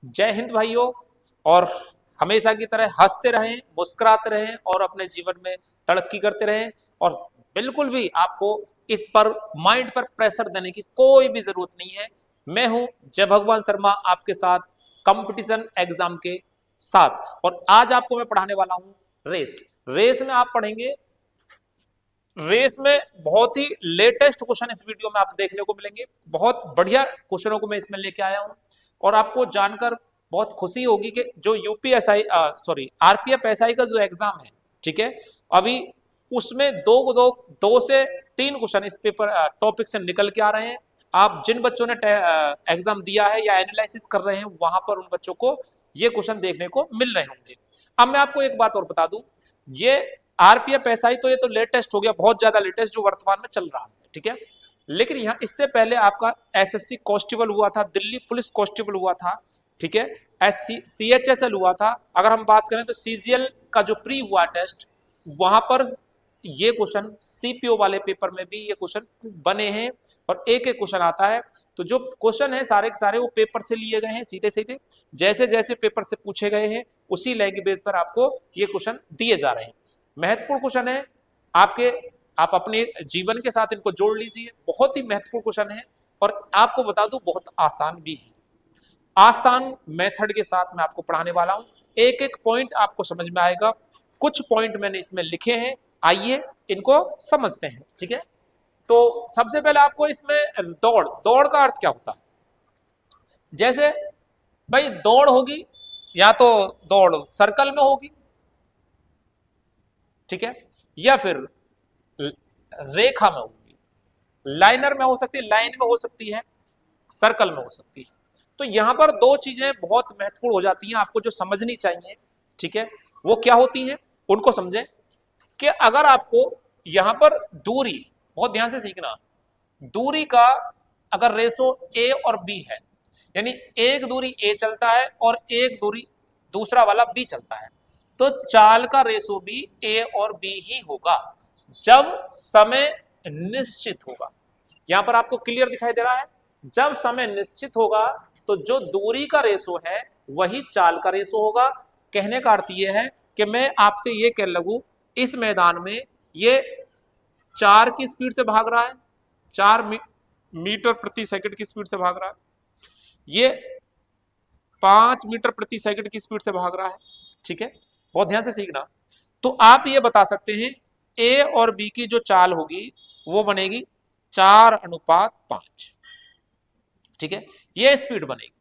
जय हिंद भाइयों। और हमेशा की तरह हंसते रहें, मुस्कुराते रहें और अपने जीवन में तरक्की करते रहें। और बिल्कुल भी आपको इस पर माइंड पर प्रेशर देने की कोई भी जरूरत नहीं है। मैं हूं जय भगवान शर्मा, आपके साथ कंपटीशन एग्जाम के साथ। और आज आपको मैं पढ़ाने वाला हूं रेस। रेस में आप पढ़ेंगे, रेस में बहुत ही लेटेस्ट क्वेश्चन इस वीडियो में आप देखने को मिलेंगे। बहुत बढ़िया क्वेश्चनों को मैं इसमें लेके आया हूं और आपको जानकर बहुत खुशी होगी कि जो यूपीएसआई आरपीएफ एसआई का जो एग्जाम है, ठीक है, अभी उसमें दो से तीन क्वेश्चन इस पेपर टॉपिक से निकल के आ रहे हैं। आप जिन बच्चों ने एग्जाम दिया है या एनालिसिस कर रहे हैं, वहां पर उन बच्चों को ये क्वेश्चन देखने को मिल रहे होंगे। अब मैं आपको एक बात और बता दूं, ये आरपीएफ एसआई तो ये तो लेटेस्ट हो गया, बहुत ज्यादा लेटेस्ट जो वर्तमान में चल रहा है, ठीक है। लेकिन यहाँ इससे पहले आपका एसएससी कांस्टेबल हुआ था, दिल्ली पुलिस कांस्टेबल हुआ था, ठीक है, सीएचएसएल हुआ था। अगर हम बात करें तो सीजीएल का जो प्री हुआ टेस्ट, वहां पर ये क्वेश्चन सीपीओ वाले पेपर में भी ये क्वेश्चन बने हैं और एक एक क्वेश्चन आता है। तो जो क्वेश्चन है सारे के सारे वो पेपर से लिए गए हैं, सीधे सीधे जैसे जैसे पेपर से पूछे गए हैं उसी लैंग्वेज पर आपको ये क्वेश्चन दिए जा रहे हैं। महत्वपूर्ण क्वेश्चन है आपके, आप अपने जीवन के साथ इनको जोड़ लीजिए। बहुत ही महत्वपूर्ण क्वेश्चन है और आपको बता दूं बहुत आसान भी है। आसान मेथड के साथ मैं आपको पढ़ाने वाला हूं, एक एक पॉइंट आपको समझ में आएगा। कुछ पॉइंट मैंने इसमें लिखे हैं, आइए इनको समझते हैं, ठीक है। तो सबसे पहले आपको इसमें दौड़, दौड़ का अर्थ क्या होता है। जैसे भाई दौड़ होगी, या तो दौड़ सर्कल में होगी, ठीक है, या फिर रेखा में होगी, लाइनर में हो सकती है, लाइन में हो सकती है, सर्कल में हो सकती है। तो यहां पर दो चीजें बहुत महत्वपूर्ण हो जाती हैं आपको जो समझनी चाहिए, ठीक है। वो क्या होती हैं उनको समझें कि अगर आपको यहां पर दूरी, बहुत ध्यान से सीखना, दूरी का अगर रेशो ए और बी है, यानी एक दूरी ए चलता है और एक दूरी दूसरा वाला बी चलता है, तो चाल का रेशो भी ए और बी ही होगा जब समय निश्चित होगा। यहां पर आपको क्लियर दिखाई दे रहा है, जब समय निश्चित होगा तो जो दूरी का रेशो है वही चाल का रेशो होगा। कहने का अर्थ यह है कि मैं आपसे ये कह लगूं, इस मैदान में ये 4 की स्पीड से भाग रहा है, 4 मीटर प्रति सेकंड की स्पीड से भाग रहा है, ये 5 मीटर प्रति सेकंड की स्पीड से भाग रहा है, ठीक है। बहुत ध्यान से सीखना। तो आप ये बता सकते हैं ए और बी की जो चाल होगी वो बनेगी 4:5, ठीक है, ये स्पीड बनेगी।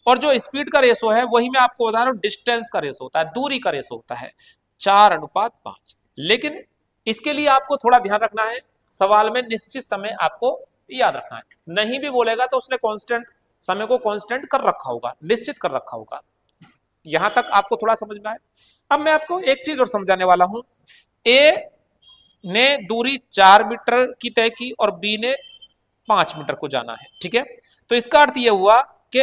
और जो स्पीड का रेशो है वही मैं आपको बता रहा हूं, डिस्टेंस का रेशो होता है, दूरी का रेशो होता है 4:5। लेकिन इसके लिए आपको थोड़ा ध्यान रखना है, सवाल में निश्चित समय आपको याद रखना है। नहीं भी बोलेगा तो उसने कांस्टेंट समय को कांस्टेंट कर रखा होगा, निश्चित कर रखा होगा। यहां तक आपको थोड़ा समझ में आए। अब मैं आपको एक चीज और समझाने वाला हूं। ए ने दूरी 4 मीटर की तय की और बी ने 5 मीटर को जाना है, ठीक है। तो इसका अर्थ यह हुआ कि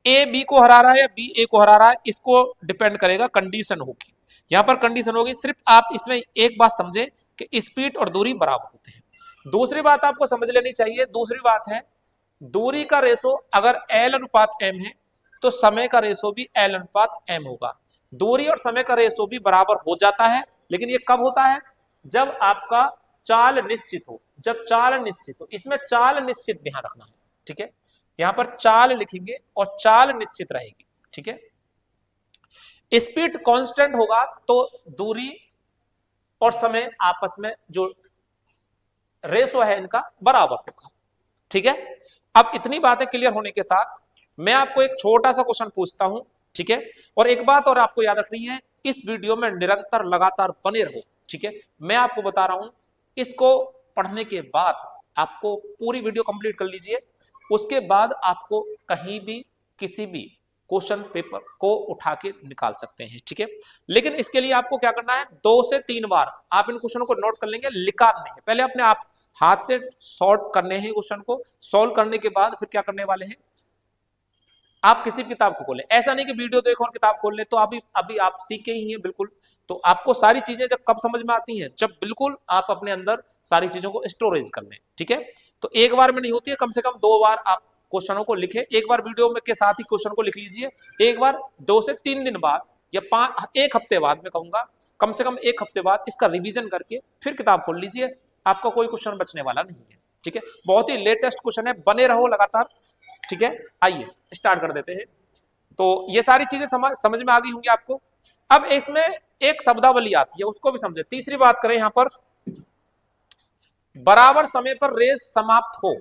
ए बी को हरा रहा है या बी ए को हरा रहा है, इसको डिपेंड करेगा, कंडीशन होगी यहां पर, कंडीशन होगी। सिर्फ आप इसमें एक बात समझें कि स्पीड और दूरी बराबर होते हैं। दूसरी बात आपको समझ लेनी चाहिए, दूसरी बात है दूरी का रेशो अगर L/M है तो समय का रेशो भी L/M होगा। दूरी और समय का रेशो भी बराबर हो जाता है, लेकिन ये कब होता है, जब आपका चाल निश्चित हो। जब चाल निश्चित हो, इसमें चाल निश्चित ध्यान रखना है, ठीक है। यहां पर चाल लिखेंगे और चाल निश्चित रहेगी, ठीक है। स्पीड कांस्टेंट होगा तो दूरी और समय आपस में जो रेशो है इनका बराबर होगा, ठीक है। अब इतनी बातें क्लियर होने के साथ मैं आपको एक छोटा सा क्वेश्चन पूछता हूं, ठीक है। और एक बात और आपको याद रखनी है, इस वीडियो में निरंतर लगातार बने रहो, ठीक है। मैं आपको बता रहा हूं, इसको पढ़ने के बाद आपको पूरी वीडियो कंप्लीट कर लीजिए, उसके बाद आपको कहीं भी किसी भी क्वेश्चन पेपर को उठा के निकाल सकते हैं, ठीक है। लेकिन इसके लिए आपको क्या करना है, 2 से 3 बार आप इन क्वेश्चनों को नोट कर लेंगे, लिखाने हैं पहले अपने आप, हाथ से सॉल्व करने हैं क्वेश्चन को। सॉल्व करने के बाद फिर क्या करने वाले हैं, आप किसी भी किताब को खोलें, ऐसा नहीं कि वीडियो देखो और किताब खोल लें, तो अभी आप सीखे ही हैं बिल्कुल। तो आपको सारी चीजें जब कब समझ में आती हैं, जब बिल्कुल आप अपने अंदर सारी चीजों को स्टोरेज कर लें, ठीक है। तो एक बार में नहीं होती है, कम से कम 2 बार आप क्वेश्चनों को लिखे, एक बार वीडियो में के साथ ही क्वेश्चन को लिख लीजिए, एक बार 2 से 3 दिन बाद या 1 हफ्ते बाद, मैं कहूंगा कम से कम 1 हफ्ते बाद इसका रिवीजन करके फिर किताब खोल लीजिए, आपका कोई क्वेश्चन बचने वाला नहीं है। ठीक है, बहुत ही लेटेस्ट क्वेश्चन है, बने रहो लगातार। ठीक है, आइए स्टार्ट कर देते हैं। तो ये सारी चीजें समझ में आ गई होंगी आपको। अब इसमें एक शब्दावली आती है, उसको भी समझे। तीसरी बात करें यहां पर, बराबर समय पर रेस समाप्त हो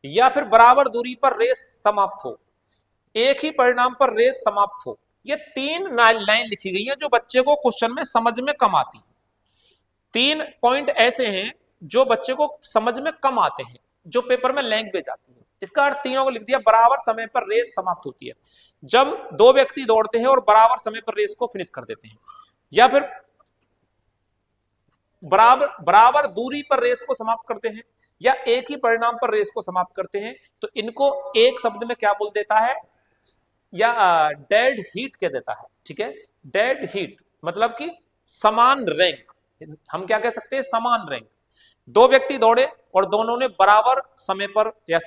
या फिर बराबर दूरी पर रेस समाप्त हो, एक ही परिणाम पर रेस समाप्त हो, ये 3 लाइन लिखी गई है जो बच्चे को क्वेश्चन में समझ में कम आती है। 3 पॉइंट ऐसे हैं जो बच्चे को समझ में कम आते हैं, जो पेपर में लैंग्वेज आती है। इसका अर्थ तीनों को लिख दिया, बराबर समय पर रेस समाप्त होती है जब 2 व्यक्ति दौड़ते हैं और बराबर समय पर रेस को फिनिश कर देते हैं, या फिर बराबर दूरी पर रेस को समाप्त करते हैं, या एक ही परिणाम पर रेस को समाप्त करते हैं। तो इनको एक शब्द में क्या बोल देता है, या डेड हीट कह देता है। ठीक है, डेड हीट मतलब कि समान रैंक, हम क्या कह सकते हैं, समान रैंक। 2 व्यक्ति दौड़े और दोनों ने बराबर समय पर या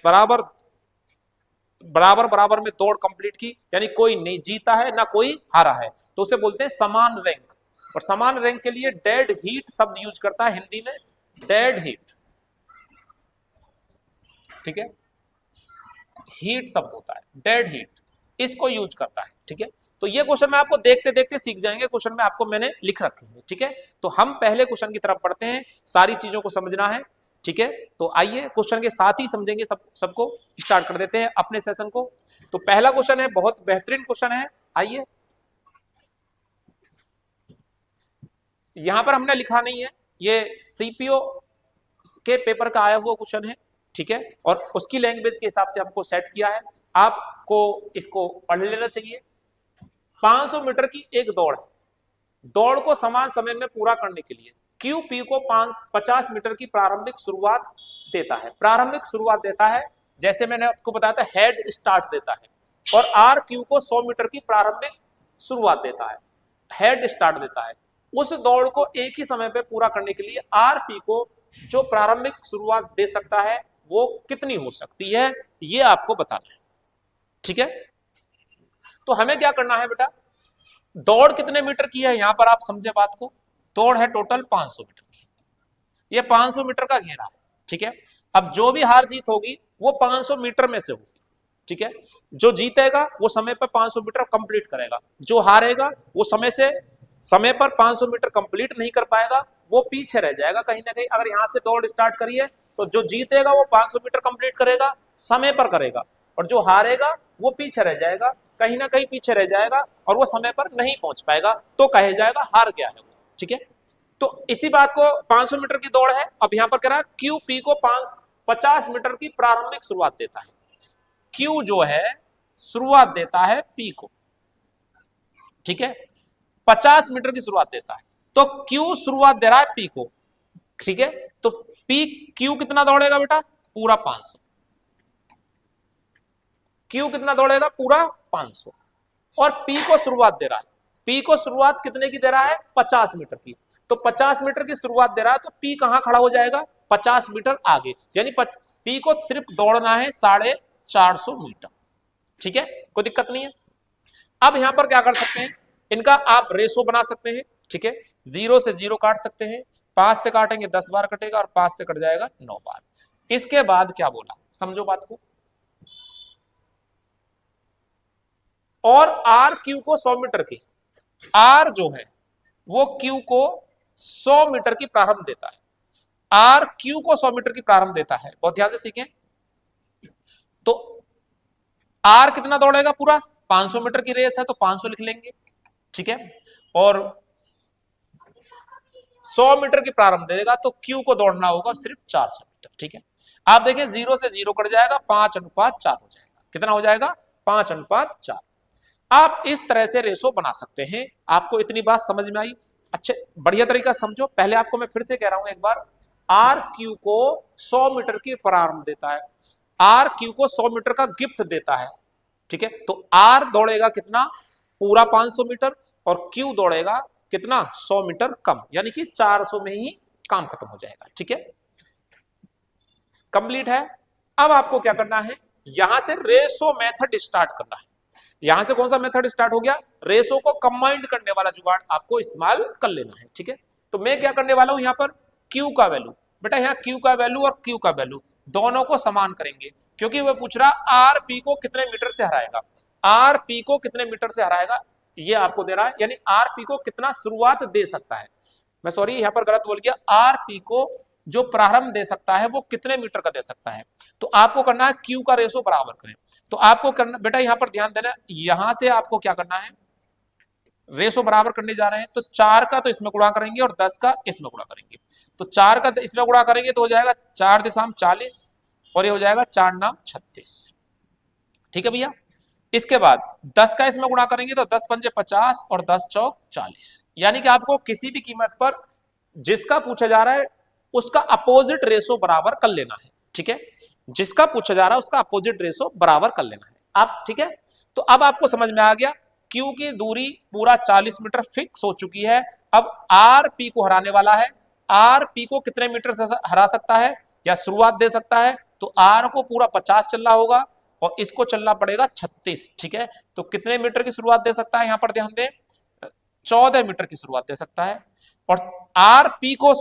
बराबर में दौड़ कंप्लीट की, यानी कोई नहीं जीता है ना कोई हारा है, तो उसे बोलते हैं समान रैंक। और समान रैंक के लिए डेड हीट शब्द यूज करता है हिंदी में, डेड हीट। ठीक है, हीट शब्द होता है, डेड हीट, इसको यूज करता है। ठीक है, तो ये क्वेश्चन में आपको देखते देखते सीख जाएंगे, क्वेश्चन में आपको मैंने लिख रखे हैं। ठीक है, तो हम पहले क्वेश्चन की तरफ बढ़ते हैं, सारी चीजों को समझना है। ठीक है, तो आइए क्वेश्चन के साथ ही समझेंगे, सबको स्टार्ट कर देते हैं अपने सेशन को। तो पहला क्वेश्चन है, बहुत बेहतरीन क्वेश्चन है। आइए, यहां पर हमने लिखा नहीं है, ये सीपीओ के पेपर का आया हुआ क्वेश्चन है। ठीक है, और उसकी लैंग्वेज के हिसाब से हमको सेट किया है, आपको इसको पढ़ लेना चाहिए। 500 मीटर की एक दौड़ है, दौड़ को समान समय में पूरा करने के लिए QP को 50 मीटर की प्रारंभिक शुरुआत देता है। प्रारंभिक शुरुआत देता है, जैसे मैंने आपको बताया था, हेड स्टार्ट देता है। और RQ को 100 मीटर की प्रारंभिक शुरुआत देता है, हेड स्टार्ट देता है। उस दौड़ को एक ही समय पे पूरा करने के लिए RP को जो प्रारंभिक शुरुआत दे सकता है वो कितनी हो सकती है, ये आपको बताना है। ठीक है, तो हमें क्या करना है बेटा, दौड़ कितने मीटर की है, यहां पर आप समझे बात को। दौड़ है टोटल 500 मीटर की, ये 500 मीटर का घेरा है। ठीक है, अब जो भी हार जीत होगी वो 500 मीटर में से होगी। ठीक है, जो जीतेगा वो समय पर 500 मीटर कंप्लीट करेगा, जो हारेगा वो समय पर 500 मीटर कंप्लीट नहीं कर पाएगा, वो पीछे रह जाएगा कहीं ना कहीं। अगर यहां से दौड़ स्टार्ट करिए तो जो जीतेगा वो 500 मीटर कंप्लीट करेगा, समय पर करेगा, और जो हारेगा वो पीछे रह जाएगा, कहीं ना कहीं पीछे रह जाएगा, और वो समय पर नहीं पहुंच पाएगा, तो कहे जाएगा हार गया है वो। ठीक है, तो इसी बात को 500 मीटर की दौड़ है। अब यहां पर कह रहा है QP को 50 मीटर की प्रारंभिक शुरुआत देता है। Q जो है शुरुआत देता है P को। ठीक है, 50 मीटर की शुरुआत देता है, तो Q शुरुआत दे रहा है P को। ठीक है, तो Q कितना दौड़ेगा बेटा, पूरा 500। Q कितना दौड़ेगा, पूरा 500। और P को शुरुआत दे रहा है, P को शुरुआत कितने की दे रहा है, 50 मीटर की। तो 50 मीटर की शुरुआत दे रहा है, तो P कहां खड़ा हो जाएगा, 50 मीटर आगे, यानी P को सिर्फ दौड़ना है 450 मीटर। ठीक है, कोई दिक्कत नहीं है। अब यहां पर क्या कर सकते हैं, इनका आप रेशो बना सकते हैं। ठीक है, 0 से 0 काट सकते हैं, 5 से काटेंगे 10 बार कटेगा, और 5 से कट जाएगा 9 बार। इसके बाद क्या बोला, समझो बात को। और RQ को 100 मीटर की, R जो है वो Q को 100 मीटर की प्रारंभ देता है, RQ को 100 मीटर की प्रारंभ देता है। बहुत ध्यान से सीखें। तो R कितना दौड़ेगा, पूरा 500 मीटर की रेस है तो 500 लिख लेंगे। ठीक है, और 100 मीटर की प्रारंभ देगा, तो Q को दौड़ना होगा सिर्फ 400 मीटर। ठीक है, आप देखिए 0 से 0 कट जाएगा, 5:4 हो जाएगा। कितना हो जाएगा, 5:4। आप इस तरह से रेशो बना सकते हैं। आपको इतनी बात समझ में आई, अच्छे बढ़िया तरीका समझो। पहले आपको मैं फिर से कह रहा हूं एक बार, RQ को 100 मीटर की प्रारंभ देता है, RQ को 100 मीटर का गिफ्ट देता है। ठीक है, तो R दौड़ेगा कितना, पूरा 500 मीटर, और Q दौड़ेगा कितना, 100 मीटर कम, यानी कि 400 में ही काम खत्म हो जाएगा। ठीक है, कंप्लीट है। अब आपको क्या करना है, यहां से रेशो मेथड स्टार्ट करना है। यहां से कौन सा मेथड स्टार्ट हो गया, रेशो को कंबाइंड करने वाला जुगाड़ आपको इस्तेमाल कर लेना है। ठीक है, तो मैं क्या करने वाला हूं, यहां पर Q का वैल्यू, बेटा यहाँ Q का वैल्यू और Q का वैल्यू दोनों को समान करेंगे, क्योंकि वह पूछ रहा RP को कितने मीटर से हराएगा, RP को कितने मीटर से हराएगा ये आपको दे रहा है, यानी RP को कितना शुरुआत दे सकता है, मैं सॉरी यहाँ पर गलत बोल गया, RP को जो प्रारंभ दे सकता है वो कितने मीटर का दे सकता है। तो आपको करना है Q का रेशो बराबर करें, तो आपको करना बेटा यहाँ पर ध्यान देना, यहां से आपको क्या करना है, रेशो बराबर करने जा रहे हैं, तो 4 का तो इसमें गुणा करेंगे और 10 का इसमें गुणा करेंगे, तो 4 का इसमें गुणा करेंगे तो हो जाएगा 4 दिशाम 40 और ये हो जाएगा 4 नाम 36। ठीक है भैया, इसके बाद 10 का इसमें गुणा करेंगे तो 10 पंजे 50 और 10 चौक 40, यानी कि आपको किसी भी कीमत पर जिसका पूछा जा रहा है उसका अपोजिट रेशो बराबर कर लेना है। ठीक है, जिसका पूछा जा रहा है उसका अपोजिट रेशो बराबर कर लेना है आप। ठीक है, तो अब आपको समझ में आ गया, Q की दूरी पूरा 40 मीटर फिक्स हो चुकी है, अब RP को हराने वाला है, RP को कितने मीटर से हरा सकता है या शुरुआत दे सकता है, तो R को पूरा 50 चलना होगा और इसको चलना पड़ेगा 36। ठीक है, तो कितने मीटर की शुरुआत दे सकता है, यहां पर ध्यान दें 14 मीटर की शुरुआत दे सकता है, और RP को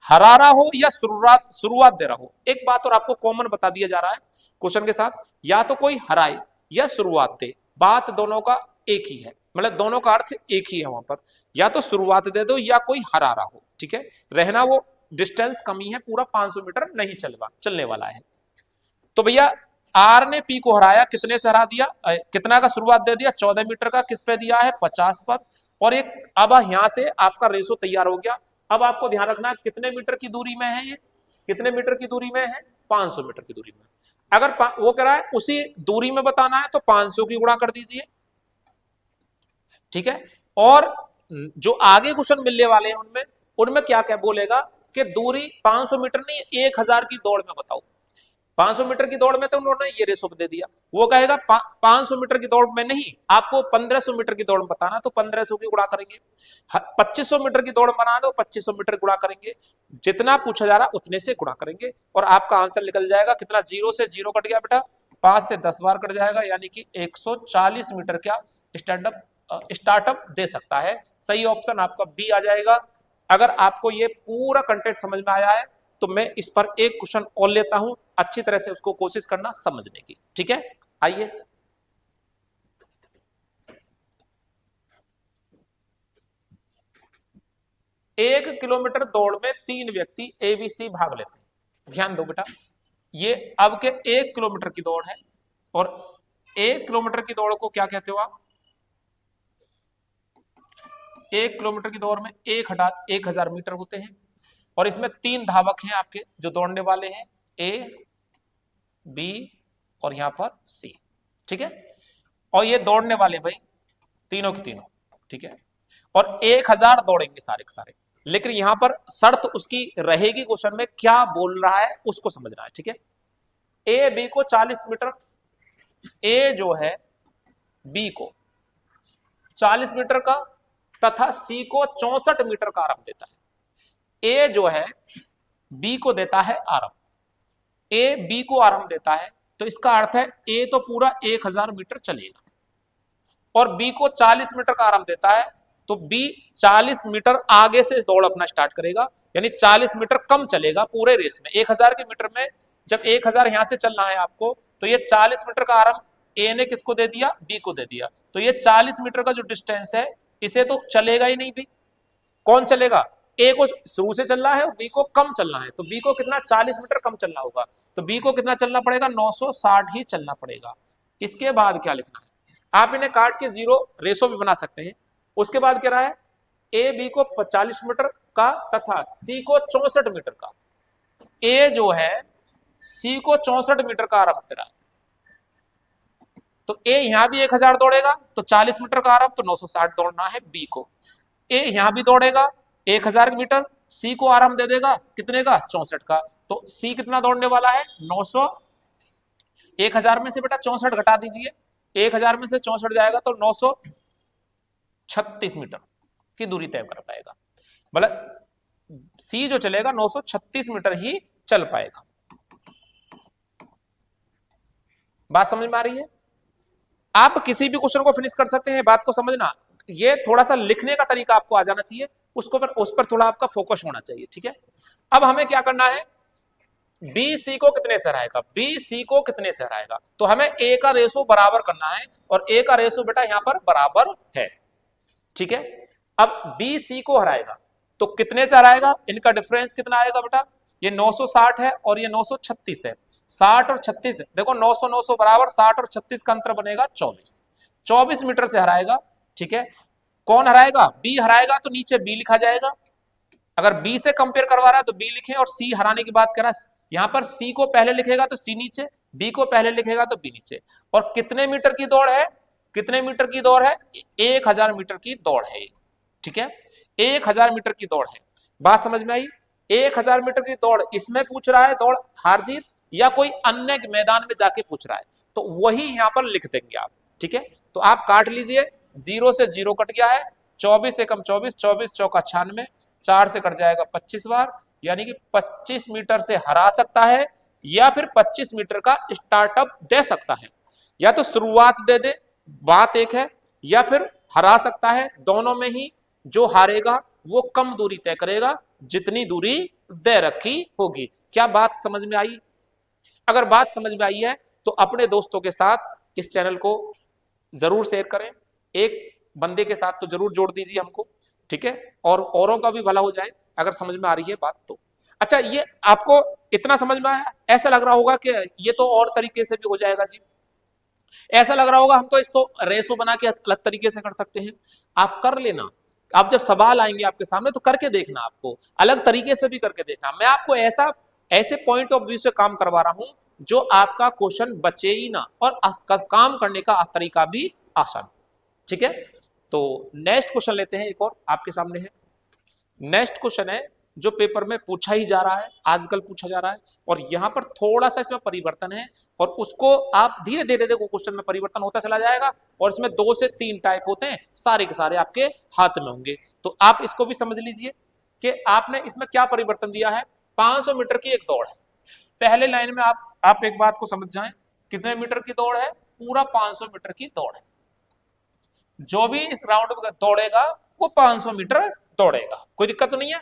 हरा रहा हो या शुरुआत दे रहा हो, एक बात और आपको कॉमन बता दिया जा रहा है क्वेश्चन के साथ, या तो कोई हराए या शुरुआत दे, बात दोनों का एक ही है, मतलब दोनों का अर्थ एक ही है वहां पर, या तो शुरुआत दे दो या कोई हरा रहा हो। ठीक है, रहना वो डिस्टेंस कमी है, पूरा 500 मीटर नहीं चलने वाला है। तो भैया R ने P को हराया, कितने से हरा दिया, कितना का शुरुआत दे दिया, 14 मीटर का, किस पे दिया है 50 पर, और एक अब यहां से आपका रेशो तैयार हो गया। अब आपको ध्यान रखना कितने मीटर की दूरी में है, ये कितने मीटर की दूरी में है, 500 मीटर की दूरी में। अगर वो कह रहा है उसी दूरी में बताना है तो 500 की गुणा कर दीजिए। ठीक है, और जो आगे क्वेश्चन मिलने वाले हैं उनमें उनमें क्या क्या बोलेगा कि दूरी 500 मीटर नहीं 1000 की दौड़ में बताओ, 500 मीटर की दौड़ में तो उन्होंने ये रेशो दे दिया, वो कहेगा 500 मीटर की दौड़ में नहीं, आपको 1500 मीटर की दौड़ में बताना तो 1500 की गुणा करेंगे, 2500 मीटर की दौड़ बनाना तो 2500 मीटर गुणा करेंगे, जितना पूछा जा रहा उतने से गुणा करेंगे और आपका आंसर निकल जाएगा कितना, 0 से 0 कट गया बेटा, 5 से 10 बार कट जाएगा, यानी कि 140 मीटर का स्टार्टअप दे सकता है। सही ऑप्शन आपका बी आ जाएगा। अगर आपको ये पूरा कंटेंट समझ में आया है तो मैं इस पर एक क्वेश्चन और लेता हूं, अच्छी तरह से उसको कोशिश करना समझने की। ठीक है, आइए एक किलोमीटर दौड़ में 3 व्यक्ति ABC भाग लेते हैं। ध्यान दो बेटा, ये अब के 1 किलोमीटर की दौड़ है और 1 किलोमीटर की दौड़ को क्या कहते हो आप, 1 किलोमीटर की दौड़ में 1000 मीटर होते हैं और इसमें 3 धावक हैं आपके जो दौड़ने वाले हैं, A, B और यहां पर C। ठीक है, और ये दौड़ने वाले भाई तीनों के तीनों। ठीक है, और 1000 दौड़ेंगे सारे के सारे, लेकिन यहां पर शर्त उसकी रहेगी, क्वेश्चन में क्या बोल रहा है उसको समझना है। ठीक है, A B को 40 मीटर, A जो है B को 40 मीटर का तथा C को 64 मीटर का आरंभ देता है। A जो है B को देता है आरंभ, A B को आरंभ देता है, तो इसका अर्थ है A तो पूरा 1000 मीटर चलेगा और B को 40 मीटर का आरंभ देता है, तो B 40 मीटर आगे से दौड़ अपना स्टार्ट करेगा, यानी 40 मीटर कम चलेगा पूरे रेस में। 1000 के मीटर में जब 1000 यहां से चलना है आपको, तो ये 40 मीटर का आरंभ A ने किसको दे दिया, B को दे दिया, तो ये 40 मीटर का जो डिस्टेंस है इसे तो चलेगा ही नहीं भी, कौन चलेगा, A को शुरू से चलना है और B को कम चलना है, तो B को कितना 40 मीटर कम चलना होगा, तो B को कितना चलना पड़ेगा 960 ही चलना पड़ेगा। इसके बाद क्या लिखना है, आप इन्हें काट के 0 रेशो भी बना सकते हैं। उसके बाद क्या रहा है, A B को 40 मीटर का तथा C को 64 मीटर का, A जो है C को 64 मीटर का आरंभ दे रहा है, तो A यहां भी 1000 दौड़ेगा तो 40 मीटर का आरंभ, तो 960 दौड़ना है B को। A यहां भी दौड़ेगा 1000 मीटर, C को आरंभ दे देगा कितने का 64 का, तो C कितना दौड़ने वाला है 900, 1000 में से बेटा 64 घटा दीजिए, 1000 में से 64 जाएगा तो 936 मीटर की दूरी तय कर पाएगा, मतलब C जो चलेगा 936 मीटर ही चल पाएगा। बात समझ में आ रही है? आप किसी भी क्वेश्चन को फिनिश कर सकते हैं, बात को समझना। ये थोड़ा सा लिखने का तरीका आपको आ जाना चाहिए, उसको पर उस पर थोड़ा आपका फोकस होना चाहिए, ठीक है। अब हमें क्या करना है, बी सी को कितने से हराएगा, बी सी को कितने से हराएगा, तो हमें ए का रेशो बराबर करना है, और ए का रेशो बेटा यहां पर बराबर है, ठीक है। अब बी सी को हराएगा तो कितने से हराएगा, इनका डिफरेंस कितना आएगा बेटा, ये 960 है और ये 936 है, 60 और 36 देखो 900 900 बराबर, 60 और 36 का अंतर बनेगा 24, 24 मीटर से हराएगा, ठीक है। कौन हराएगा, बी हराएगा, तो नीचे बी लिखा जाएगा, अगर बी से कंपेयर करवा रहा है तो बी लिखें, और सी हराने की बात कर रहा है, यहां पर सी को पहले लिखेगा तो सी नीचे, बी को पहले लिखेगा तो बी नीचे। और कितने मीटर की दौड़ है, कितने मीटर की दौड़ है, 1000 मीटर की दौड़ है, ठीक है, 1000 मीटर की दौड़ है। बात समझ में आई, 1000 मीटर की दौड़, इसमें पूछ रहा है दौड़ हार जीत या कोई अन्य मैदान में जाके पूछ रहा है, तो वही यहां पर लिख देंगे आप, ठीक है। तो आप काट लीजिए, 0 से 0 कट गया है, 24 से कम 24, 24 चौका 96, 4 से कट जाएगा 25 बार, यानी कि 25 मीटर से हरा सकता है, या फिर 25 मीटर का स्टार्टअप दे सकता है, या तो शुरुआत दे दे, बात एक है, या फिर हरा सकता है, दोनों में ही जो हारेगा वो कम दूरी तय करेगा जितनी दूरी दे रखी होगी। क्या बात समझ में आई? अगर बात समझ में आई है तो अपने दोस्तों के साथ इस चैनल को जरूर शेयर करें, एक बंदे के साथ तो जरूर जोड़ दीजिए हमको, ठीक है, और औरों का भी भला हो जाए अगर समझ में आ रही है बात तो। अच्छा, ये आपको इतना समझ में आया? ऐसा लग रहा होगा कि ये तो और तरीके से भी हो जाएगा जी, ऐसा लग रहा होगा हम तो इसको रेशो बना के अलग तरीके से कर सकते हैं। आप कर लेना, आप जब सवाल आएंगे आपके सामने तो करके देखना, आपको अलग तरीके से भी करके देखना। मैं आपको ऐसे पॉइंट ऑफ व्यू से काम करवा रहा हूं जो आपका क्वेश्चन बचे ही ना, और काम करने का तरीका भी आसान, ठीक है। तो नेक्स्ट क्वेश्चन लेते हैं, एक और आपके सामने है। नेक्स्ट क्वेश्चन है जो पेपर में पूछा ही जा रहा है, आजकल पूछा जा रहा है, और यहां पर थोड़ा सा इसमें परिवर्तन है, और उसको आप धीरे धीरे देखो क्वेश्चन में परिवर्तन होता चला जाएगा, और इसमें 2 से 3 टाइप होते हैं, सारे के सारे आपके हाथ में होंगे। तो आप इसको भी समझ लीजिए कि आपने इसमें क्या परिवर्तन दिया है। 500 मीटर की एक दौड़ है, पहले लाइन में आप एक बात को समझ जाएं, कितने मीटर की दौड़ है, पूरा 500 मीटर की दौड़ है, जो भी इस राउंड में दौड़ेगा वो 500 मीटर दौड़ेगा, कोई दिक्कत तो नहीं है।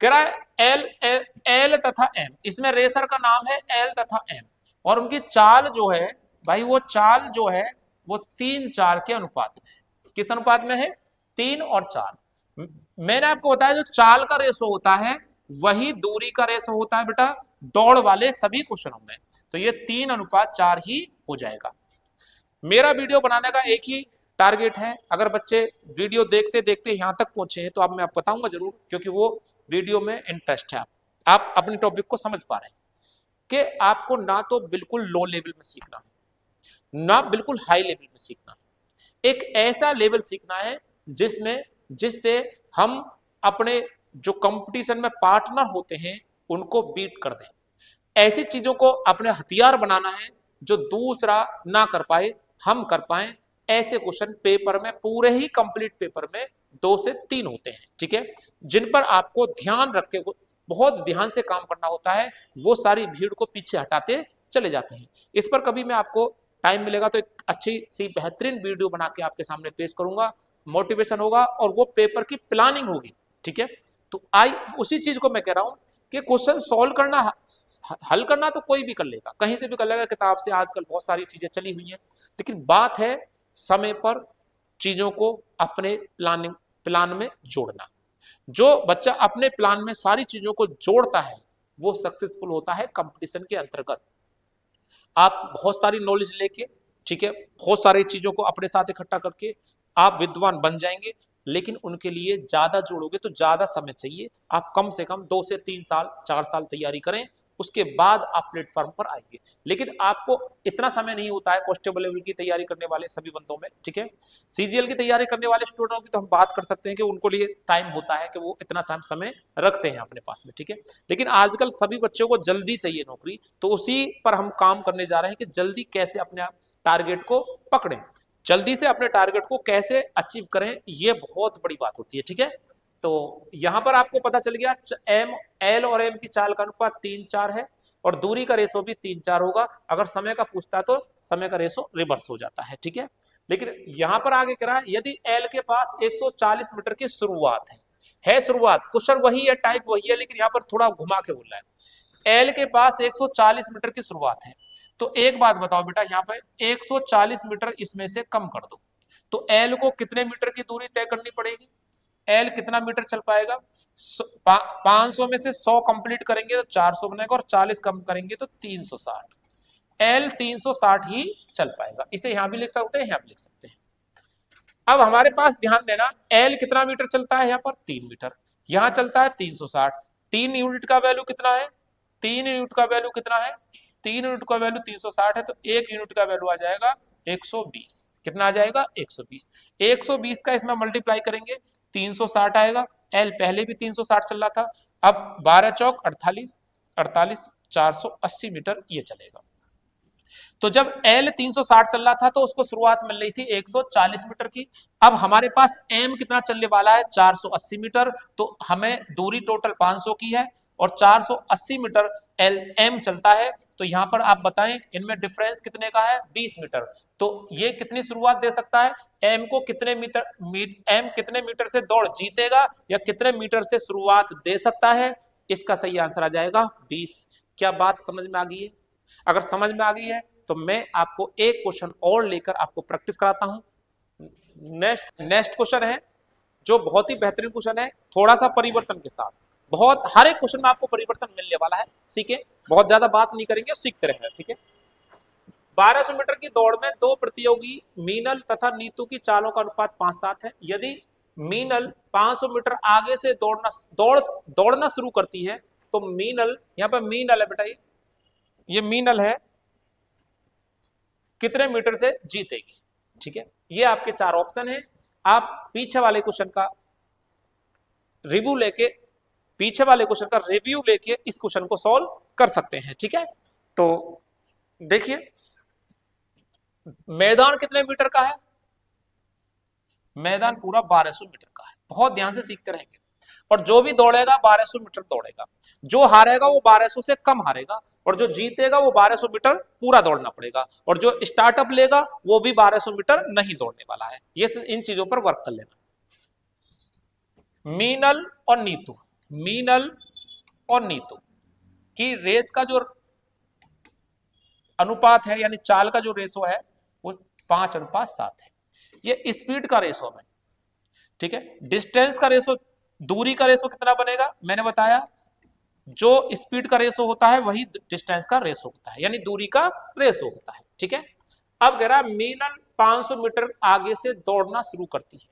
कह रहा है एल तथा एम, इसमें रेसर का नाम है एल तथा एम, और उनकी चाल जो है भाई, वो चाल जो है वो 3-4 के अनुपात में, किस अनुपात में है, 3 और 4। मैंने आपको बताया जो चाल का रेशो होता है वही दूरी का रेशो होता है बेटा दौड़ वाले सभी क्वेश्चनों में, तो ये 3:4 ही हो जाएगा। मेरा वीडियो बनाने का एक ही टारगेट है, अगर बच्चे वीडियो देखते देखते यहां तक पहुंचे हैं तो अब मैं आपको बताऊंगा जरूर, क्योंकि वो वीडियो में इंटरेस्ट है, आप अपने टॉपिक को समझ पा रहे हैं कि आपको ना तो बिल्कुल लो लेवल में सीखना है, ना बिल्कुल हाई लेवल में सीखना है, एक ऐसा लेवल सीखना है जिससे हम अपने जो कंपटीशन में पार्टनर होते हैं उनको बीट कर दें। ऐसी चीजों को अपने हथियार बनाना है जो दूसरा ना कर पाए, हम कर पाए। ऐसे क्वेश्चन पेपर में, पूरे ही कंप्लीट पेपर में 2 से 3 होते हैं, ठीक है, जिन पर आपको ध्यान रख के बहुत ध्यान से काम करना होता है, वो सारी भीड़ को पीछे हटाते चले जाते हैं। इस पर कभी मैं आपको टाइम मिलेगा तो एक अच्छी सी बेहतरीन वीडियो बना के आपके सामने पेश करूंगा, मोटिवेशन होगा और वो पेपर की प्लानिंग होगी, ठीक है। तो उसी चीज को मैं कह रहा हूं कि क्वेश्चन सॉल्व करना, हल करना तो कोई भी कर लेगा, कहीं से भी कर लेगा, किताब से आजकल बहुत सारी चीजें चली हुई हैं, लेकिन बात है समय पर चीजों को अपने प्लान में जोड़ना। जो बच्चा अपने प्लान में सारी चीजों को जोड़ता है वो सक्सेसफुल होता है कंपटीशन के अंतर्गत। आप बहुत सारी नॉलेज लेके, ठीक है, बहुत सारी चीजों को अपने साथ इकट्ठा करके आप विद्वान बन जाएंगे, लेकिन उनके लिए ज्यादा जोड़ोगे तो ज्यादा समय चाहिए। आप कम से कम 2 से 3 साल 4 साल तैयारी करें, उसके बाद आप प्लेटफॉर्म पर आएंगे। लेकिन आपको इतना समय नहीं होता है कांस्टेबल लेवल की तैयारी करने वाले सभी बंदों में, ठीक है। सीजीएल की तैयारी करने वाले स्टूडेंटों की तो हम बात कर सकते हैं कि उनको लिए टाइम होता है कि वो इतना टाइम समय रखते हैं अपने पास में, ठीक है। लेकिन आजकल सभी बच्चों को जल्दी चाहिए नौकरी, तो उसी पर हम काम करने जा रहे हैं कि जल्दी कैसे अपने आप टारगेट को पकड़ें, जल्दी से अपने टारगेट को कैसे अचीव करें, ये बहुत बड़ी बात होती है, ठीक है। तो यहां पर आपको पता चल गया एम एल और एम की चाल का अनुपात 3:4 है और दूरी का रेशो भी 3:4 होगा। अगर समय का पूछता तो समय का रेशो रिवर्स हो जाता है, ठीक है। लेकिन यहां पर आगे कह रहा है यदि एल के पास 140 मीटर की शुरुआत है शुरुआत, क्वेश्चन वही है, टाइप वही है, लेकिन यहां पर थोड़ा घुमा के बोल रहा है। एल के पास 140 मीटर की शुरुआत है, तो एक बात बताओ बेटा, यहाँ पे 140 मीटर इसमें से कम कर दो, तो एल को कितने मीटर की दूरी तय करनी पड़ेगी? एल कितना मीटर चल पाएगा? 500 में से 100 कंप्लीट करेंगे तो 400 बनेगा और 40 कम करेंगे तो 360। एल 360 ही चल पाएगा। इसे यहां भी लिख सकते हैं, यहां भी लिख सकते हैं। अब हमारे पास ध्यान देना, एल कितना मीटर चलता है? यहाँ पर 3 मीटर, यहां चलता है 360। 3 यूनिट का वैल्यू कितना है? 3 यूनिट का वैल्यू कितना है? 3 यूनिट का वैल्यू 360 है, तो 1 यूनिट का वैल्यू आ जाएगा 120। कितना आ जाएगा? 120। 120 का इसमें मल्टीप्लाई करेंगे 360 आएगा। एल पहले भी 360 चल रहा था, अब 12 चौक 48, 48 480 मीटर ये चलेगा। तो जब L 360 चल रहा था तो उसको शुरुआत मिल रही थी 140 मीटर की। अब हमारे पास M कितना चलने वाला है? 480 मीटर। तो हमें दूरी टोटल 500 की है और 480 मीटर M चलता है। तो यहां पर आप बताएं इनमें डिफरेंस कितने का है? 20 मीटर। तो ये कितनी शुरुआत दे सकता है? M को कितने M कितने मीटर से दौड़ जीतेगा या कितने मीटर से शुरुआत दे सकता है? इसका सही आंसर आ जाएगा 20। क्या बात समझ में आ गई है? अगर समझ में आ गई है तो मैं आपको एक क्वेश्चन और लेकर आपको प्रैक्टिस कराता हूं। नेक्स्ट क्वेश्चन है जो बहुत ही बेहतरीन क्वेश्चन है, थोड़ा सा परिवर्तन के साथ। बहुत हर एक क्वेश्चन में आपको परिवर्तन मिलने वाला है, सीखे, बहुत ज्यादा बात नहीं करेंगे, सीखते रहेंगे, ठीक है। 1200 मीटर की दौड़ में दो प्रतियोगी मीनल तथा नीतू की चालों का अनुपात 5:7 है। यदि मीनल 500 मीटर आगे से दौड़ना शुरू करती है तो मीनल, यहाँ पर मीनल है बेटा, ये मीनल है, कितने मीटर से जीतेगी? ठीक है, ये आपके 4 ऑप्शन है। आप पीछे वाले क्वेश्चन का रिव्यू लेके इस क्वेश्चन को सॉल्व कर सकते हैं, ठीक है। तो देखिए, मैदान कितने मीटर का है? मैदान पूरा 1200 मीटर का है। बहुत ध्यान से सीखते रहेंगे। और जो भी दौड़ेगा 1200 मीटर दौड़ेगा, जो हारेगा वो 1200 से कम हारेगा, और जो जीतेगा वो 1200 मीटर पूरा दौड़ना पड़ेगा, और जो स्टार्टअप लेगा वो भी 1200 मीटर नहीं दौड़ने वाला है। ये इन चीजों पर वर्क कर लेना। मीनल और नीतू की रेस का जो अनुपात है, यानी चाल का जो रेशो है, वो 5:7 है। ये स्पीड का रेशो है, ठीक है। डिस्टेंस का रेशो, दूरी का रेशो कितना बनेगा? मैंने बताया जो स्पीड का रेशो होता है वही डिस्टेंस का रेशो होता है, यानी दूरी का रेशो होता है, ठीक है। अब कह रहा है मीनल 500 मीटर आगे से दौड़ना शुरू करती है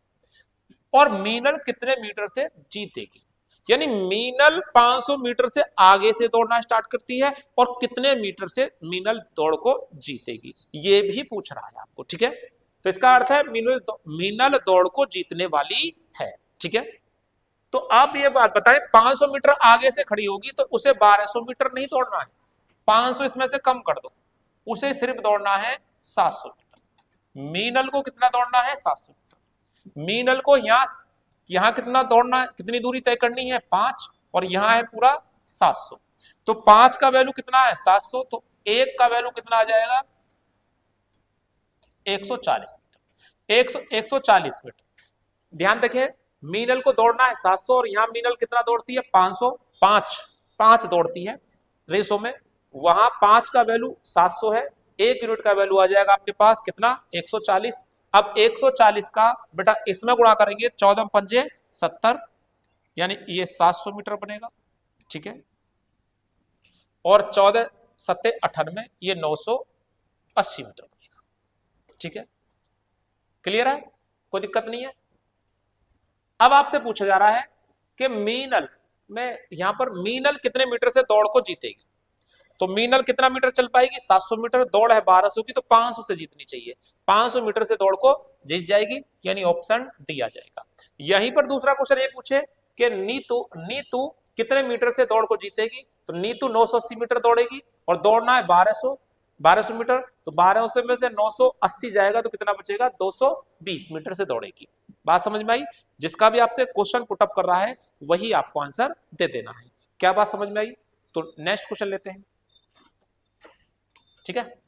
और मीनल कितने मीटर से जीतेगी? यानी मीनल 500 मीटर से आगे से दौड़ना स्टार्ट करती है और कितने मीटर से मीनल दौड़ को जीतेगी, ये भी पूछ रहा है आपको, ठीक है। तो इसका अर्थ है मीनल दौड़ को जीतने वाली है, ठीक है। तो आप ये बात बताएं, 500 मीटर आगे से खड़ी होगी तो उसे 1200 मीटर नहीं दौड़ना है, 500 इसमें से कम कर दो, उसे सिर्फ दौड़ना है 700 मीटर। मीनल को कितना दौड़ना है? 700 मीटर। मीनल को यहां कितना दौड़ना, कितनी दूरी तय करनी है? 5, और यहां है पूरा 700। तो 5 का वैल्यू कितना है? 700। तो 1 का वैल्यू कितना आ जाएगा? 140 मीटर। 140 मीटर। ध्यान देखें, मीनल को दौड़ना है 700 और यहां मीनल कितना दौड़ती है? 500। 5 दौड़ती है रेसो में, वहां 5 का वैल्यू 700 है, 1 यूनिट का वैल्यू आ जाएगा आपके पास कितना? 140। अब 140 का बेटा इसमें गुणा करेंगे, 14 पंजे 70, यानी ये 700 मीटर बनेगा, ठीक है। और 14 सत्ते 98, ये 980 मीटर बनेगा, ठीक है। क्लियर है? कोई दिक्कत नहीं है। अब आपसे पूछा जा रहा है कि मीनल में, यहां पर मीनल कितने मीटर से दौड़ को जीतेगी? तो मीनल कितना मीटर चल पाएगी? 700 मीटर। दौड़ है 1200 की, तो 500 से जीतनी चाहिए, 500 मीटर से दौड़ को जीत जाएगी, यानी ऑप्शन डी आ जाएगा। यहीं पर दूसरा क्वेश्चन ये पूछे कि नीतू कितने मीटर से दौड़ को जीतेगी? तो नीतू 980 मीटर दौड़ेगी और दौड़ना है 1200 मीटर। तो 1200 में से 980 जाएगा तो कितना बचेगा? 220 मीटर से दौड़ेगी। बात समझ में आई? जिसका भी आपसे क्वेश्चन पुटअप कर रहा है वही आपको आंसर दे देना है। क्या बात समझ में आई? तो नेक्स्ट क्वेश्चन लेते हैं, ठीक है।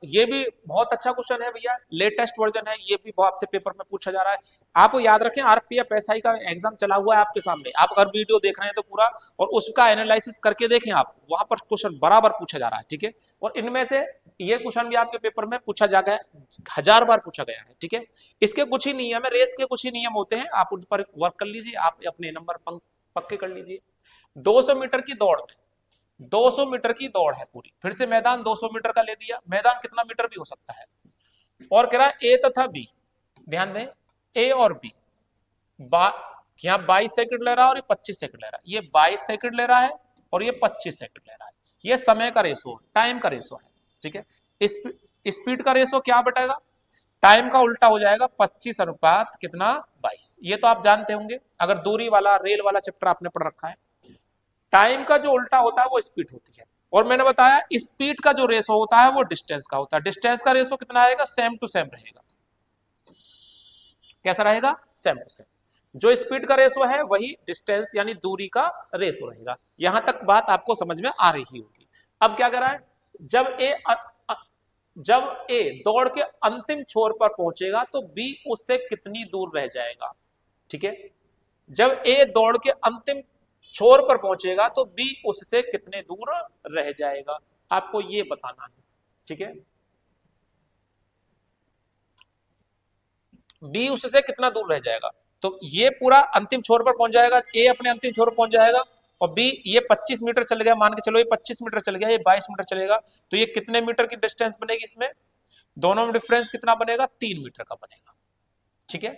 ये भी बहुत अच्छा क्वेश्चन है भैया, लेटेस्ट वर्जन है, ये भी आपसे पेपर में पूछा जा रहा है। आप याद रखें, आरपीएफ एसआई का एग्जाम चला हुआ है आपके सामने, आप अगर वीडियो देख रहे हैं तो पूरा और उसका एनालिसिस करके देखें आप, वहां पर क्वेश्चन बराबर पूछा जा रहा है, ठीक है। और इनमें से ये क्वेश्चन भी आपके पेपर में पूछा जा गया, 1000 बार पूछा गया है, ठीक है। इसके कुछ ही नियम है, रेस के कुछ ही नियम होते हैं, आप उन पर वर्क कर लीजिए, आप अपने नंबर पक्के कर लीजिए। 200 मीटर की दौड़ में, 200 मीटर की दौड़ है पूरी, फिर से मैदान 200 मीटर का ले दिया, मैदान कितना मीटर भी हो सकता है, और कह रहा है ए तथा बी, ध्यान दें, ए और बी यहां 22 सेकंड ले रहा है और ये 25 सेकंड ले रहा है, ये 22 सेकंड ले रहा है और ये 25 सेकंड ले रहा है, ये समय का रेशो, टाइम का रेशो है, ठीक है। स्पीड का रेशो क्या बटेगा, टाइम का उल्टा हो जाएगा, 25 अनुपात कितना 22, ये तो आप जानते होंगे, अगर दूरी वाला रेल वाला चैप्टर आपने पढ़ रखा है। टाइम का जो उल्टा होता है वो स्पीड होती है, और मैंने बताया स्पीड का जो रेशो होता है वो डिस्टेंस का होता है, डिस्टेंस का रेशो कितना आएगा, सेम टू सेम रहेगा। कैसा रहेगा, सेम टू सेम। जो स्पीड का रेशो है वही डिस्टेंस यानी दूरी का रेशो रहेगा। यहां तक बात आपको समझ में आ रही होगी। अब क्या कर रहा है, जब ए दौड़ के अंतिम छोर पर पहुंचेगा तो बी उससे कितनी दूर रह जाएगा, ठीक है। जब ए दौड़ के अंतिम छोर पर पहुंचेगा तो बी उससे कितने दूर रह जाएगा, आपको ये बताना है, ठीक है। बी उससे कितना दूर रह जाएगा, तो ये पूरा अंतिम छोर पर पहुंच जाएगा, ए अपने अंतिम छोर पर पहुंच जाएगा, और बी ये 25 मीटर चल गया, मान के चलो ये 25 मीटर चल गया, ये 22 मीटर चलेगा, तो ये कितने मीटर की डिस्टेंस बनेगी, इसमें दोनों में डिफरेंस कितना बनेगा, 3 मीटर का बनेगा, ठीक है।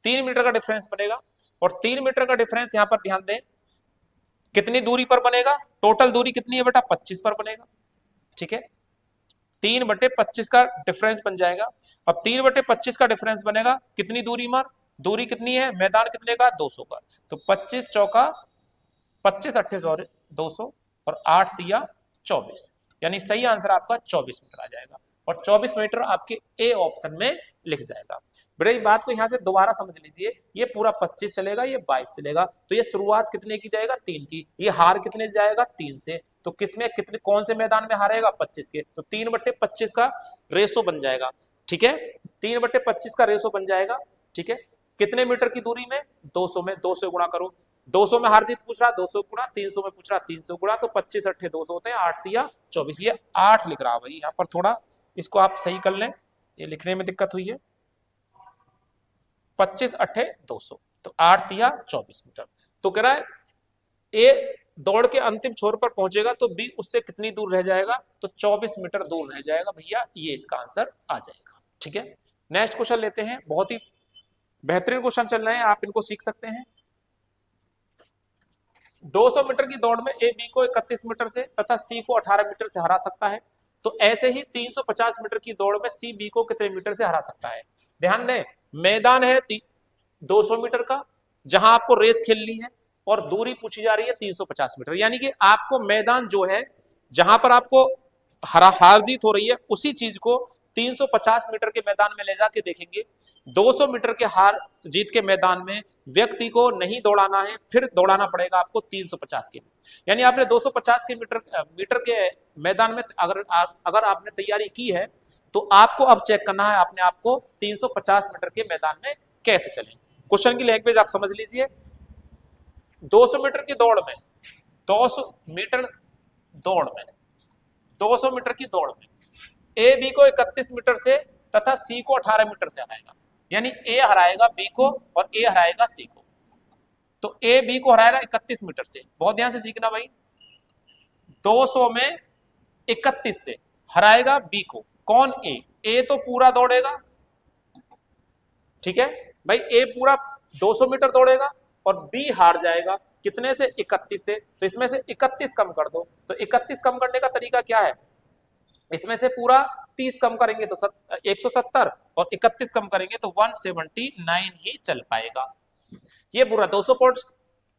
3 मीटर का डिफरेंस बनेगा, और 3 मीटर का डिफरेंस यहां पर ध्यान दें कितनी दूरी पर बनेगा, टोटल दूरी कितनी है बेटा, 25 पर बनेगा, ठीक है। 3/25 का डिफरेंस बन जाएगा। अब 3/25 का डिफरेंस बनेगा कितनी दूरी मार, दूरी कितनी है, मैदान कितने का, 200 का, तो 25 चौका 25 अट्ठे 200 और 8 तिया 24, यानी सही आंसर आपका 24 मीटर आ जाएगा, और 24 मीटर आपके ए ऑप्शन में लिख जाएगा। बड़े बात को यहां से दोबारा समझ लीजिए, ये पूरा 25 चलेगा, ये 22 चलेगा, तो ये शुरुआत कितने की जाएगा, 3 की, ये हार कितने जाएगा, 3 से, तो किसमें कितने कौन से मैदान में हारेगा, 25 के, तो 3/25 का रेशो बन जाएगा, ठीक है। 3/25 का रेशो बन जाएगा, ठीक है। कितने मीटर की दूरी में, 200 में, 200 गुणा करो, 200 में हार जीत पूछ रहा, 200 गुणा, 300 में पूछ रहा, 300 गुणा, तो 25 अट्ठे 200 होते हैं, 8 तिया 24, ये 8 लिख रहा भाई, यहाँ पर थोड़ा इसको आप सही कर लें, ये लिखने में दिक्कत हुई है, 25 अट्ठे 200, तो 8 तिया 24 मीटर। तो कह रहा है ए दौड़ के अंतिम छोर पर पहुंचेगा तो बी उससे कितनी दूर रह जाएगा, तो 24 मीटर दूर रह जाएगा भैया, ये इसका आंसर आ जाएगा, ठीक है। नेक्स्ट क्वेश्चन लेते हैं, बहुत ही बेहतरीन क्वेश्चन चल रहे हैं, आप इनको सीख सकते हैं। 200 मीटर की दौड़ में ए बी को 31 मीटर से तथा सी को 18 मीटर से हरा सकता है, तो ऐसे ही 350 मीटर की दौड़ में सी बी को कितने मीटर से हरा सकता है। ध्यान दें, मैदान है 200 मीटर का, जहां आपको रेस खेलनी है, और दूरी पूछी जा रही है 350 मीटर, यानी कि आपको मैदान जो है जहां पर आपको हार जीत हो रही है उसी चीज को 350 मीटर के मैदान में ले जाके देखेंगे। 200 मीटर के हार जीत के मैदान में व्यक्ति को नहीं दौड़ाना है, फिर दौड़ाना पड़ेगा आपको 350 के, यानी आपने 250 के मीटर के मैदान में अगर आपने तैयारी की है तो आपको अब चेक करना है अपने आप को 350 मीटर के मैदान में कैसे चलें। क्वेश्चन की लैंग्वेज आप समझ लीजिए, 200 मीटर की दौड़ में 200 मीटर दौड़ में 200 मीटर की दौड़ में ए बी को 31 मीटर से तथा सी को 18 मीटर से हराएगा, यानी ए हराएगा बी को और ए हराएगा सी को, तो ए बी को हराएगा 31 मीटर से, बहुत ध्यान से सीखना भाई, 200 में 31 से हराएगा बी को, कौन, ए तो पूरा दौड़ेगा, ठीक है भाई, ए पूरा 200 मीटर दौड़ेगा और बी हार जाएगा कितने से, 31 से, तो इसमें से 31 कम कर दो, तो 31 कम करने का तरीका क्या है, इसमें से पूरा 30 कम करेंगे तो 170 और 31 कम करेंगे तो 179 ही चल पाएगा, ये पूरा 200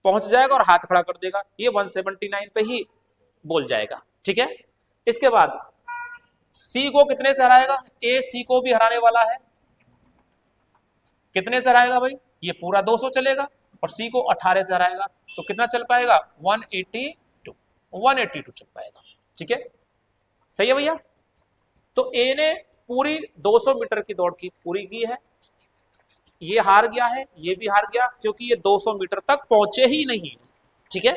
पहुंच जाएगा और हाथ खड़ा कर देगा, ये 179 पे ही बोल जाएगा, ठीक है। इसके बाद सी को कितने से हराएगा, ए सी को भी हराने वाला है, कितने से हराएगा भाई, ये पूरा 200 चलेगा और सी को 18 से हराएगा, तो कितना चल पाएगा 182 चल पाएगा। ठीक है, सही है भैया। तो ए ने पूरी 200 मीटर की दौड़ की पूरी की है, ये हार गया है, ये भी हार गया क्योंकि ये 200 मीटर तक पहुंचे ही नहीं। ठीक है,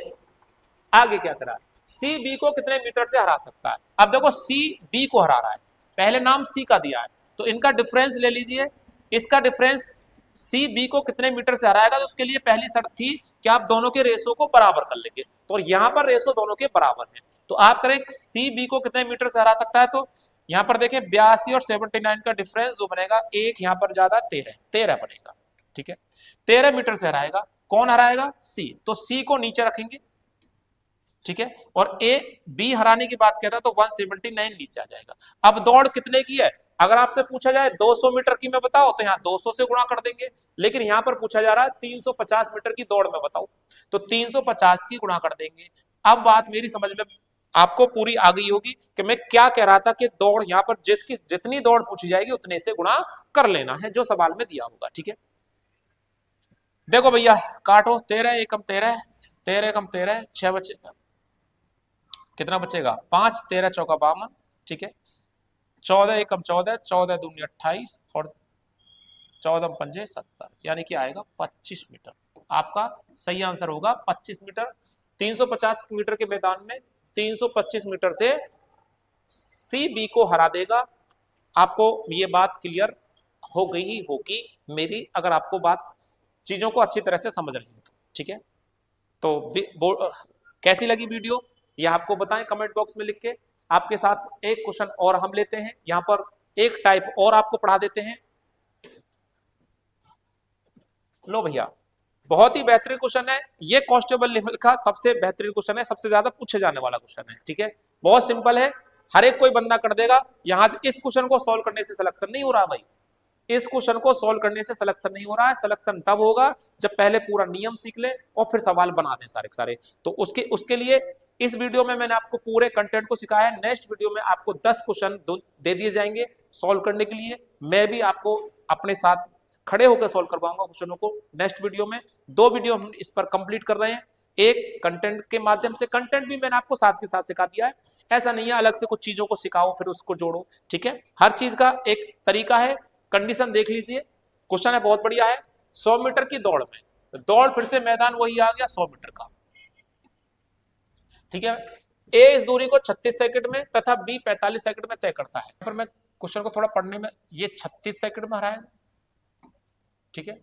आगे क्या करा, सी बी को कितने मीटर से हरा सकता है। अब देखो सी बी को हरा रहा है, पहले नाम सी का दिया है तो इनका डिफरेंस ले लीजिए, इसका डिफरेंस सी बी को कितने मीटर से हराएगा। तो उसके लिए पहली शर्त थी कि आप दोनों के रेशो को बराबर कर लेंगे, तो यहाँ पर रेशो दोनों के बराबर है, तो आप करें सी बी को कितने मीटर से हरा सकता है। तो यहाँ पर देखें 82 और 79 का डिफरेंस जो बनेगा, एक यहाँ पर ज्यादा 13 बनेगा। ठीक है, 13 मीटर से हराएगा, कौन हराएगा, सी, तो सी को नीचे रखेंगे। ठीक है, और ए बी हराने की बात कहता है तो 179 नीचे आ जाएगा। अब दौड़ कितने की है, अगर आपसे पूछा जाए 200 मीटर की मैं बताओ तो यहाँ 200 से गुणा कर देंगे, लेकिन यहाँ पर पूछा जा रहा है 350 मीटर की दौड़ में बताओ, तो 350 की गुणा कर देंगे। अब बात मेरी समझ में आपको पूरी आ गई होगी कि मैं क्या कह रहा था कि दौड़ यहाँ पर जिसकी जितनी दौड़ पूछी जाएगी उतने से गुणा कर लेना है जो सवाल में दिया होगा। ठीक है, देखो भैया काटो, 13 एकम 13, 13 एकम 13, 6 बचेगा, कितना बचेगा 5, 13 चौका 52। ठीक है, 14 एकम 14, 14 दूनी 28 और 14 पंजे 70, यानी कि आएगा 25 मीटर। आपका सही आंसर होगा 25 मीटर। 350 मीटर के मैदान में 325 मीटर से सी बी को हरा देगा। आपको ये बात क्लियर हो गई ही होगी मेरी, अगर आपको बात चीजों को अच्छी तरह से समझ रही है तो। ठीक है, तो कैसी लगी वीडियो ये आपको बताएं कमेंट बॉक्स में लिख के। आपके साथ एक क्वेश्चन और हम लेते हैं, यहां पर एक टाइप और आपको पढ़ा देते हैं। लो भैया, बहुत ही बेहतरीन क्वेश्चन है ये, कांस्टेबल लेवल का सबसे बेहतरीन क्वेश्चन है, सबसे ज्यादा पूछे जाने वाला क्वेश्चन है। ठीक है, बहुत सिंपल है, हर एक कोई बंदा कर देगा। यहां से इस क्वेश्चन को सॉल्व करने से सिलेक्शन नहीं हो रहा भाई, इस क्वेश्चन को सॉल्व करने से सिलेक्शन नहीं हो रहा है। सिलेक्शन तब होगा जब पहले पूरा नियम सीख ले और फिर सवाल बना दें सारे सारे। तो उसके लिए इस वीडियो में मैंने आपको पूरे कंटेंट को सिखाया है। नेक्स्ट वीडियो में आपको 10 क्वेश्चन दे दिए जाएंगे सॉल्व करने के लिए, मैं भी आपको अपने साथ खड़े होकर सॉल्व करवाऊंगा क्वेश्चनों को। नेक्स्ट वीडियो में 2 वीडियो हम इस पर कंप्लीट कर रहे हैं, एक कंटेंट के माध्यम से, कंटेंट भी मैंने आपको साथ के साथ सिखा दिया है, ऐसा नहीं है अलग से कुछ चीजों को सिखाओ फिर उसको जोड़ो। ठीक है, हर चीज का एक तरीका है। कंडीशन देख लीजिए, क्वेश्चन है बहुत बढ़िया है, 100 मीटर की दौड़ में, दौड़ फिर से मैदान वही आ गया 100 मीटर का। ठीक है, ए इस दूरी को 36 सेकंड में तथा बी 45 सेकंड में तय करता है। पर मैं क्वेश्चन को थोड़ा पढ़ने में, ये 36 सेकंड में हराएगा। ठीक है,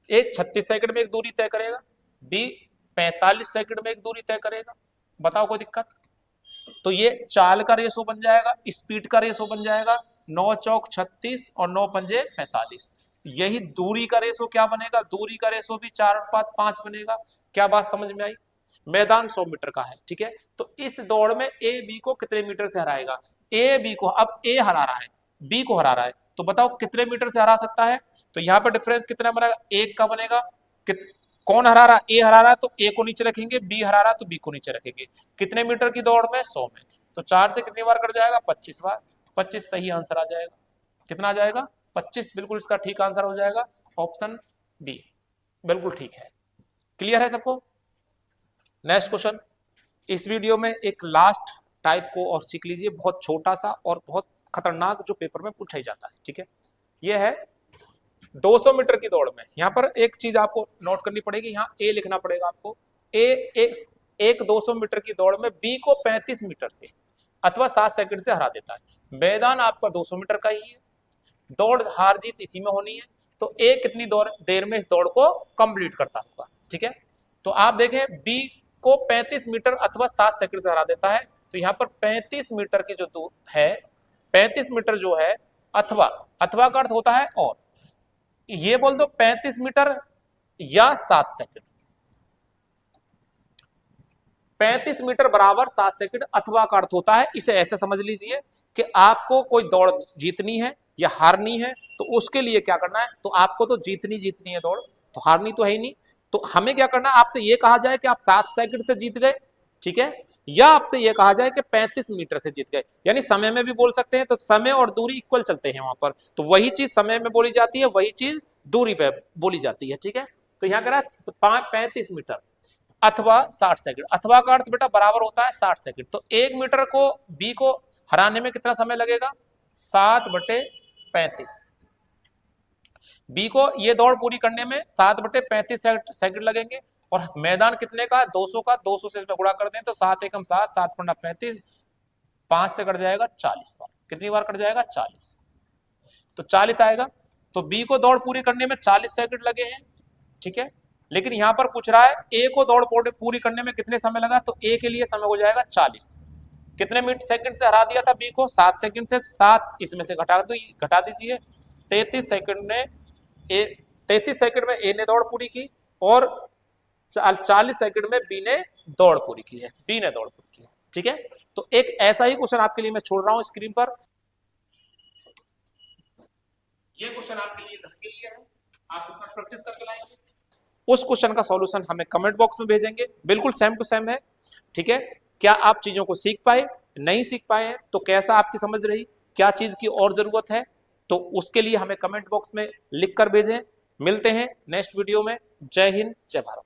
ए 36 सेकंड में एक दूरी तय करेगा, बी 45 सेकंड में एक दूरी तय करेगा, बताओ कोई दिक्कत। तो ये चाल का रेशो बन जाएगा, स्पीड का रेशो बन जाएगा, 9 चौक 36 और 9 पंजे 45। यही दूरी का रेशो क्या बनेगा, दूरी का रेशो भी 4:5 बनेगा। क्या बात समझ में आई। मैदान 100 मीटर का है। ठीक है, तो इस दौड़ में ए बी को कितने मीटर से हराएगा, ए बी को, अब ए हरा रहा है बी को हरा रहा है, तो बताओ कितने मीटर से हरा सकता है। तो यहाँ पर डिफरेंस कितना बनेगा, 1 का बनेगा। कौन हरा रहा, ए हरा रहा, तो ए को नीचे रखेंगे, बी हरा रहा तो बी को नीचे रखेंगे। कितने मीटर की दौड़ में, 100 में, तो 4 से कितनी बार कट जाएगा, 25 बार। 25 सही आंसर आ जाएगा, कितना आ जाएगा 25, बिल्कुल इसका ठीक आंसर हो जाएगा ऑप्शन बी, बिल्कुल ठीक है। क्लियर है सबको। नेक्स्ट क्वेश्चन, इस वीडियो में एक लास्ट टाइप को और सीख लीजिए, बहुत छोटा सा और बहुत खतरनाक जो पेपर में पूछा ही जाता है। ठीक है, यह है 200 मीटर की दौड़ में, यहाँ पर एक चीज आपको नोट करनी पड़ेगी, यहाँ ए लिखना पड़ेगा आपको। एक 200 मीटर की दौड़ में बी को 35 मीटर से अथवा 7 सेकंड से हरा देता है। मैदान आपका 200 मीटर का ही है, दौड़ हार जीत इसी में होनी है, तो ए कितनी देर में इस दौड़ को कंप्लीट करता होगा। ठीक है, तो आप देखें बी को 35 मीटर अथवा 7 सेकंड से हरा देता है, तो यहाँ पर 35 मीटर की जो दूर है, 35 मीटर जो है, अथवा का अर्थ होता है और, ये बोल दो 35 मीटर या 7 सेकंड, 35 मीटर बराबर 7 सेकंड, अथवा का अर्थ होता है, इसे ऐसे समझ लीजिए कि आपको कोई दौड़ जीतनी है या हारनी है, तो उसके लिए क्या करना है, तो आपको तो जीतनी है दौड़, तो हारनी तो है ही नहीं, तो हमें क्या करना है, आपसे ये कहा जाए कि आप 7 सेकंड से जीत गए, ठीक है। या आपसे यह कहा जाए कि 35 मीटर से जीत गए, यानी समय में भी बोल सकते हैं, तो समय और दूरी इक्वल चलते हैं वहां पर, तो वही चीज समय में बोली जाती है, वही चीज दूरी पे बोली जाती है, ठीक है। तो यहाँ कह रहा है 35 मीटर अथवा 60 सेकंड, अथवा का अर्थ बेटा बराबर होता है 60 सेकंड, तो 1 मीटर को बी को हराने में कितना समय लगेगा, 7/35। बी को ये दौड़ पूरी करने में 7/35 सेकंड लगेंगे, और मैदान कितने का, 200 का, 200 से गुणा कर दें तो 7 एकम 7, 7 पंडा 35, 5 से कट जाएगा 40 बार, कितनी बार कट जाएगा, 40, तो 40 आएगा। तो बी को दौड़ पूरी करने में 40 सेकंड लगे हैं, ठीक है। लेकिन यहां पर पूछ रहा है ए को दौड़ पूरी करने में कितने समय लगा, तो ए के लिए समय हो जाएगा 40, कितने मिनट सेकंड से हरा दिया था बी को, 7 सेकंड से, 7 इसमें से घटा दीजिए, 33 सेकंड में 33 सेकंड में ए ने दौड़ पूरी की, और 40 सेकंड में बी ने दौड़ पूरी की है, बी ने दौड़ पूरी की है, ठीक है। तो एक ऐसा ही क्वेश्चन आपके लिए मैं छोड़ रहा हूं स्क्रीन पर, ये क्वेश्चन आपके लिए घर के लिए है, आप इसमें प्रैक्टिस करके लाएंगे। उस क्वेश्चन का सॉल्यूशन हमें कमेंट बॉक्स में भेजेंगे, बिल्कुल सेम टू सेम है, ठीक है। क्या आप चीजों को सीख पाए, नहीं सीख पाए हैं तो कैसा आपकी समझ रही, क्या चीज की और जरूरत है, तो उसके लिए हमें कमेंट बॉक्स में लिख कर भेजें। मिलते हैं नेक्स्ट वीडियो में। जय हिंद, जय भारत।